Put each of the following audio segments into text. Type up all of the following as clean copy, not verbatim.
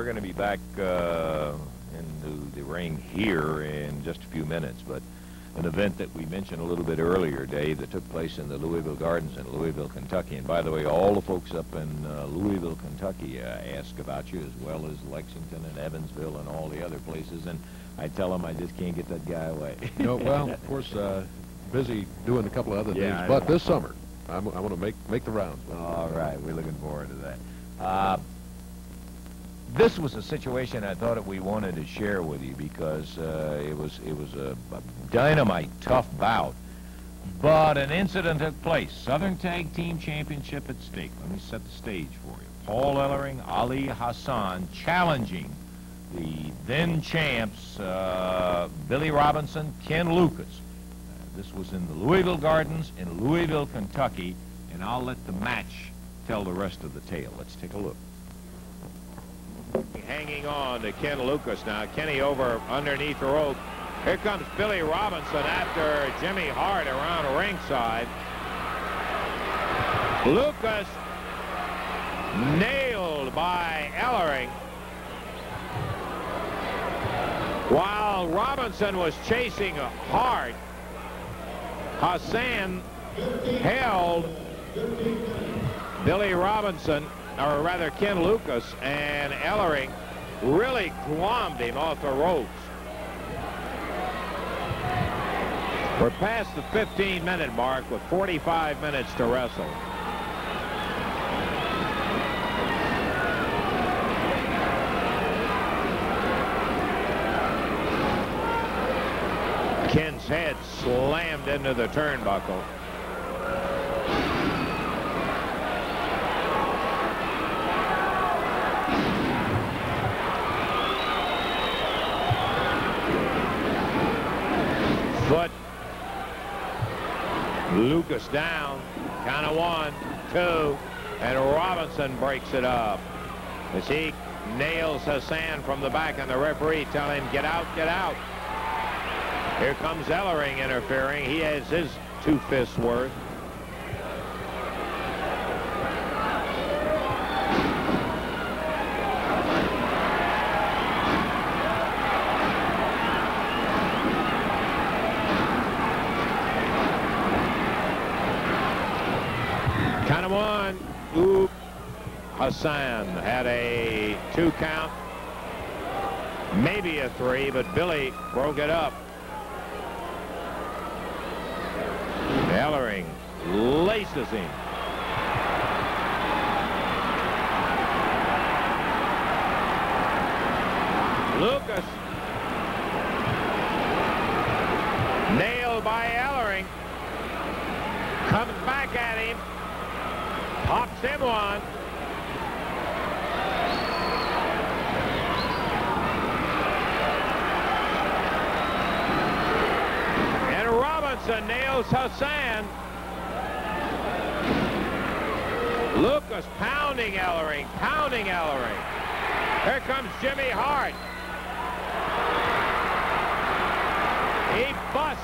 going to be back into the ring here in just a few minutes, but an event that we mentioned a little bit earlier, Dave, that took place in the Louisville Gardens in Louisville, Kentucky. And by the way, all the folks up in Louisville, Kentucky ask about you, as well as Lexington and Evansville and all the other places. And I tell them I just can't get that guy away. No, well, of course, busy doing a couple of other things, I but know. this summer, I want to make the rounds. All right, we're looking forward to that. This was a situation I thought that we wanted to share with you because it was a dynamite, tough bout. But an incident took place. Southern Tag Team Championship at stake. Let me set the stage for you. Paul Ellering, Ali Hassan challenging the then champs Billy Robinson, Ken Lucas. This was in the Louisville Gardens in Louisville, Kentucky, and I'll let the match tell the rest of the tale. Let's take a look. Hanging on to Ken Lucas now. Kenny over underneath the rope. Here comes Billy Robinson after Jimmy Hart around ringside. Lucas nailed by Ellering. While Robinson was chasing Hart, Hassan held Billy Robinson, or rather Ken Lucas, and Ellering really glommed him off the ropes. We're past the 15-minute mark with 45 minutes to wrestle. Ken's head slammed into the turnbuckle. Foot. Lucas down. Count of 1, 2, and Robinson breaks it up as he nails Hassan from the back, and the referee telling him, get out, get out. Here comes Ellering interfering. He has his 2 fists worth. Count of 1. Oop. Hassan had a 2 count. Maybe a 3, but Billy broke it up. Ellering laces him. Lucas nailed by Ellering. Comes back at him. Pops him 1. And Robinson nails Hassan. Lucas pounding Ellering, pounding Ellering. Here comes Jimmy Hart. He busts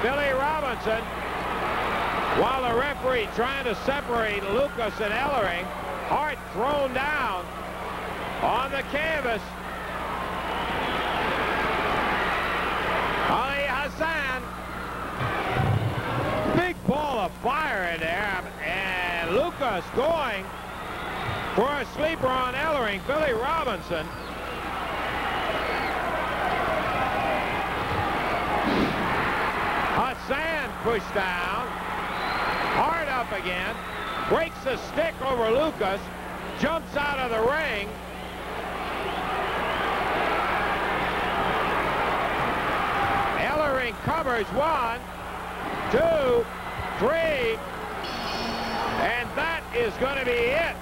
Billy Robinson while the referee trying to separate Lucas and Ellering. Hart thrown down on the canvas. Ali Hassan. Big ball of fire in there, and Lucas going for a sleeper on Ellering. Billy Robinson. Hassan pushed down. Hard up again. Breaks the stick over Lucas. Jumps out of the ring. Ellering covers 1, 2, 3. And that is going to be it.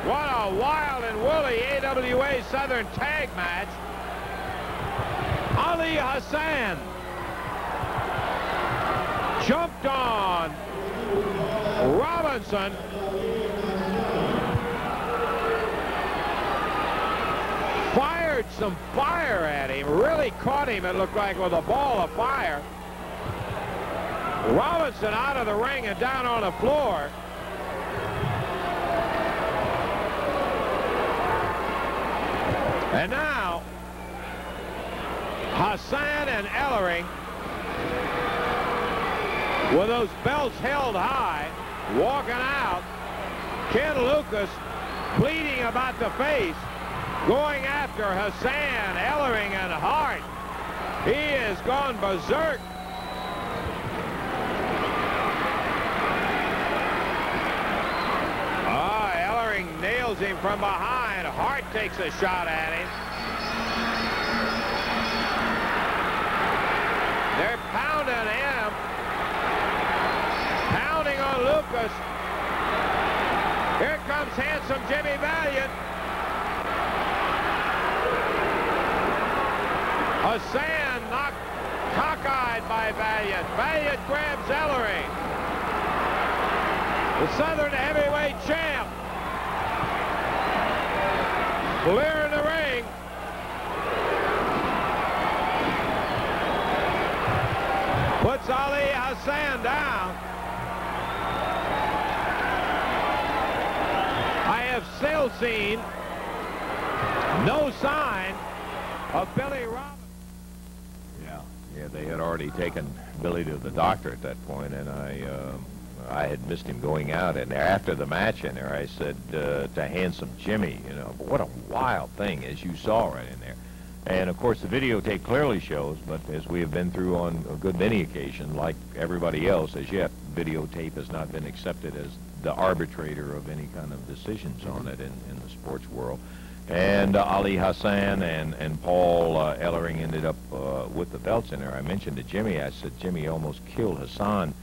What a wild and woolly AWA Southern Tag match. Ali Hassan jumped on Robinson. Fired some fire at him. Really caught him, it looked like, with a ball of fire. Robinson out of the ring and down on the floor. And now, Hassan and Ellering, with those belts held high, walking out. Ken Lucas bleeding about the face, going after Hassan, Ellering, and Hart. He has gone berserk. Ellering nails him from behind. Hart takes a shot at him. They're pounding him. Pounding on Lucas. Here comes handsome Jimmy Valiant. Hassan knocked cockeyed by Valiant. Valiant grabs Ellering. The Southern heavyweight champ. Clear in the ring. Puts Ali Hassan down. I have still seen no sign of Billy Robinson. Yeah, they had already taken Billy to the doctor at that point, and I had missed him going out. And after the match in there, I said to handsome Jimmy, you know, but what a wild thing, as you saw right in there. And of course, the videotape clearly shows, but as we have been through on a good many occasions, like everybody else, as yet, videotape has not been accepted as the arbitrator of any kind of decisions on it in the sports world. And Ali Hassan and Paul Ellering ended up with the belts in there. I mentioned to Jimmy, I said, Jimmy almost killed Hassan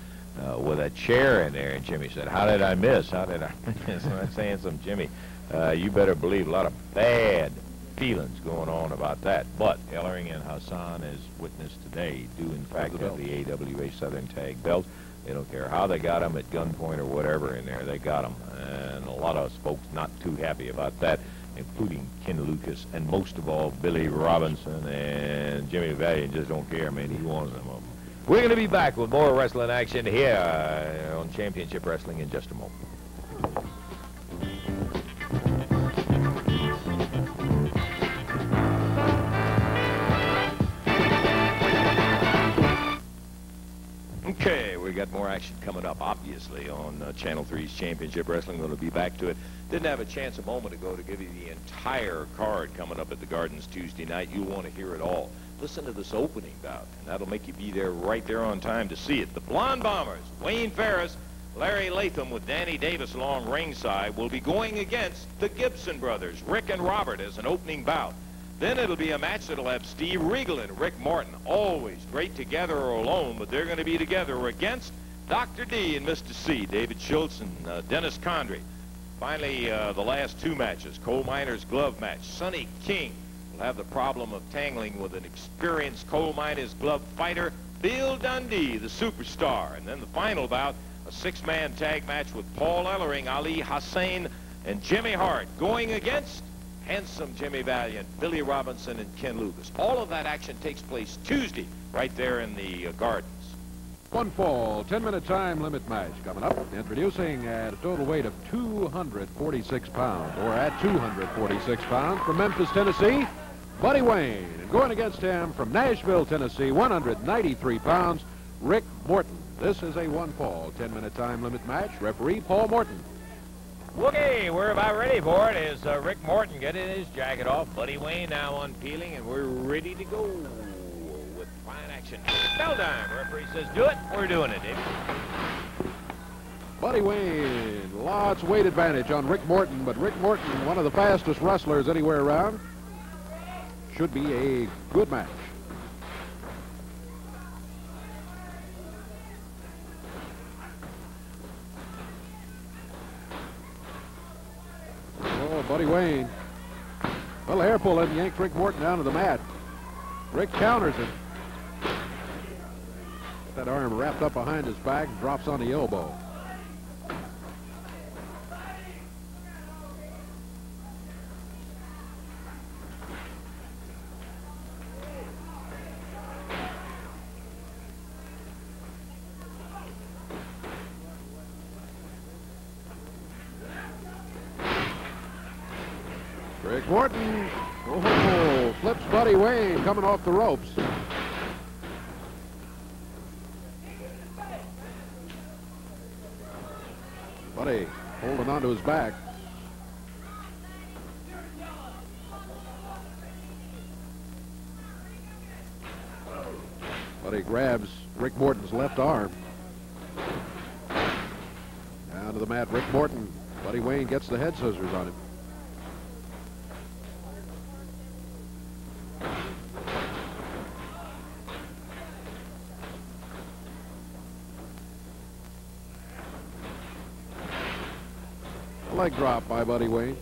with a chair in there. And Jimmy said, how did I miss? How did I miss? And I'm saying, some Jimmy, you better believe a lot of bad feelings going on about that. But Ellering and Hassan, as witnessed today, do in fact have the AWA Southern Tag belt. They don't care how they got them, at gunpoint or whatever in there, they got them. And a lot of us folks not too happy about that, including Ken Lucas, and most of all, Billy Robinson and Jimmy Valiant just don't care, man. He wants them. We're going to be back with more wrestling action here on Championship Wrestling in just a moment. Okay, we got more action coming up, obviously, on Channel 3's Championship Wrestling. We'll be back to it. Didn't have a chance a moment ago to give you the entire card coming up at the Gardens Tuesday night. You'll want to hear it all. Listen to this opening bout, and that'll make you be there right there on time to see it. The Blonde Bombers, Wayne Ferris, Larry Latham with Danny Davis along ringside, will be going against the Gibson brothers, Rick and Robert, as an opening bout. Then it'll be a match that'll have Steve Regal and Rick Morton, always great together or alone, but they're going to be together against Dr. D and Mr. C, David Schultz and Dennis Condrey. Finally, the last two matches, Coal Miners glove match. Sonny King will have the problem of tangling with an experienced Coal Miners glove fighter, Bill Dundee, the superstar. And then the final bout, a six-man tag match with Paul Ellering, Ali Hassan, and Jimmy Hart, going against handsome Jimmy Valiant, Billy Robinson, and Ken Lucas. All of that action takes place Tuesday right there in the Gardens. One fall, 10-minute time limit match coming up. Introducing at a total weight of 246 pounds, or at 246 pounds, from Memphis, Tennessee, Buddy Wayne. And going against him from Nashville, Tennessee, 193 pounds, Rick Morton. This is a one-fall, 10-minute time limit match. Referee Paul Morton. Okay, we're about ready for it as Rick Morton getting his jacket off. Buddy Wayne now unpeeling, and we're ready to go with fine action. Bell time. Referee says do it. We're doing it, David. Buddy Wayne, lots weight advantage on Rick Morton, but Rick Morton, one of the fastest wrestlers anywhere around. Should be a good match. Oh, Buddy Wayne. Little hair pull and yanked Rick Morton down to the mat. Rick counters it. Got that arm wrapped up behind his back, drops on the elbow. Rick Morton Oh, flips Buddy Wayne coming off the ropes. Buddy holding onto his back. Buddy grabs Rick Morton's left arm. Down to the mat, Rick Morton. Buddy Wayne gets the head scissors on him. A leg drop by Buddy Wayne.